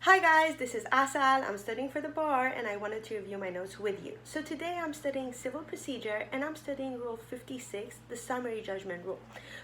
Hi guys, this is Asal. I'm studying for the bar and I wanted to review my notes with you. So today I'm studying civil procedure and I'm studying rule 56, the summary judgment rule.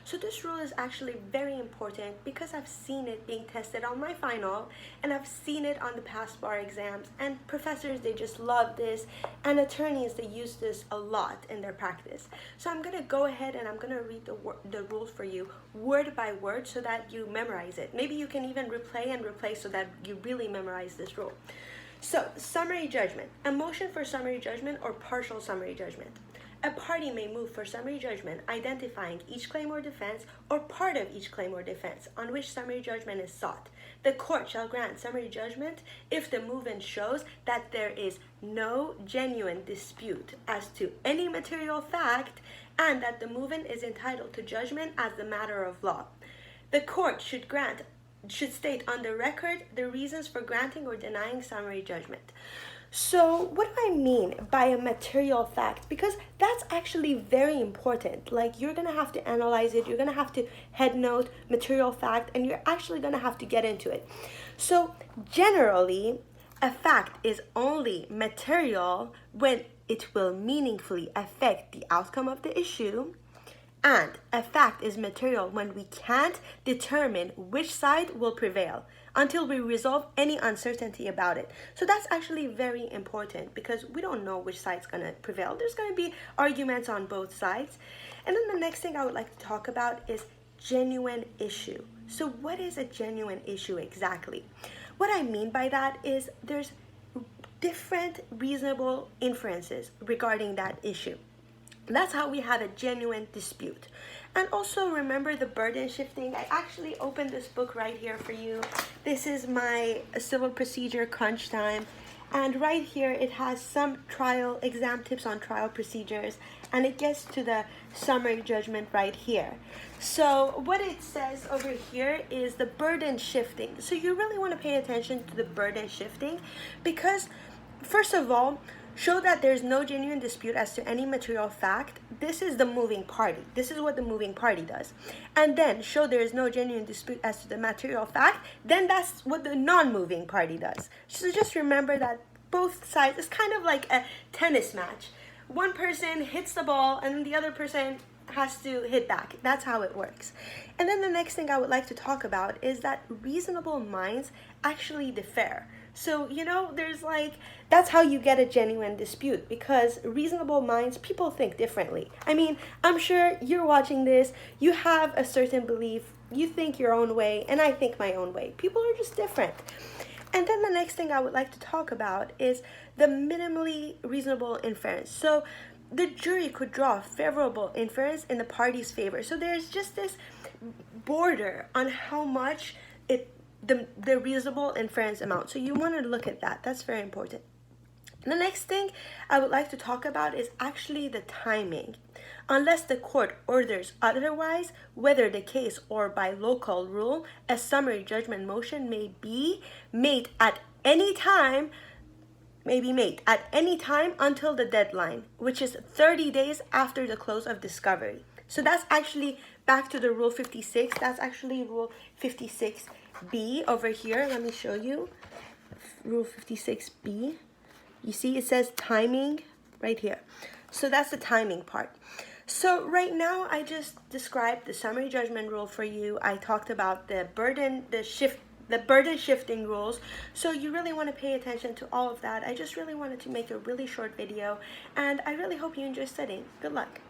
So this rule is actually very important because I've seen it being tested on my final and I've seen it on the past bar exams, and professors, they just love this, and attorneys, they use this a lot in their practice. So I'm going to go ahead and I'm going to read the rules for you word by word so that you memorize it. Maybe you can even replay so that you really memorize this rule. So, summary judgment. A motion for summary judgment or partial summary judgment. A party may move for summary judgment identifying each claim or defense or part of each claim or defense on which summary judgment is sought. The court shall grant summary judgment if the movement shows that there is no genuine dispute as to any material fact and that the movement is entitled to judgment as the matter of law. The court should state on the record the reasons for granting or denying summary judgment. So what do I mean by a material fact? Because that's actually very important. Like, you're going to have to analyze it, you're going to have to head note material fact, and you're actually going to have to get into it. So generally, a fact is only material when it will meaningfully affect the outcome of the issue. And a fact is material when we can't determine which side will prevail until we resolve any uncertainty about it. So that's actually very important because we don't know which side's going to prevail. There's going to be arguments on both sides. And then the next thing I would like to talk about is genuine issue. So what is a genuine issue exactly? What I mean by that is there's different reasonable inferences regarding that issue. That's how we have a genuine dispute. And also remember the burden shifting. I actually opened this book right here for you. This is my civil procedure crunch time. And right here it has some trial exam tips on trial procedures, and it gets to the summary judgment right here. So what it says over here is the burden shifting. So you really want to pay attention to the burden shifting because, first of all, show that there's no genuine dispute as to any material fact. This is the moving party. This is what the moving party does. And then show there is no genuine dispute as to the material fact. Then that's what the non-moving party does. So just remember that both sides, it's kind of like a tennis match. One person hits the ball and the other person has to hit back. That's how it works. And then the next thing I would like to talk about is that reasonable minds actually differ. So, that's how you get a genuine dispute, because reasonable minds, people think differently. I mean, I'm sure you're watching this, you have a certain belief, you think your own way, and I think my own way. People are just different. And then the next thing I would like to talk about is the minimally reasonable inference. So the jury could draw a favorable inference in the party's favor. So there's just this border on how much the reasonable inference amount. So you want to look at that. That's very important. The next thing I would like to talk about is actually the timing. Unless the court orders otherwise, whether the case or by local rule, a summary judgment motion may be made at any time until the deadline, which is 30 days after the close of discovery. So that's actually back to the rule 56. That's actually rule 56B over here. Let me show you. Rule 56B. You see it says timing right here. So that's the timing part. So right now I just described the summary judgment rule for you. I talked about the burden shifting rules. So you really want to pay attention to all of that. I just really wanted to make a really short video, and I really hope you enjoy studying. Good luck.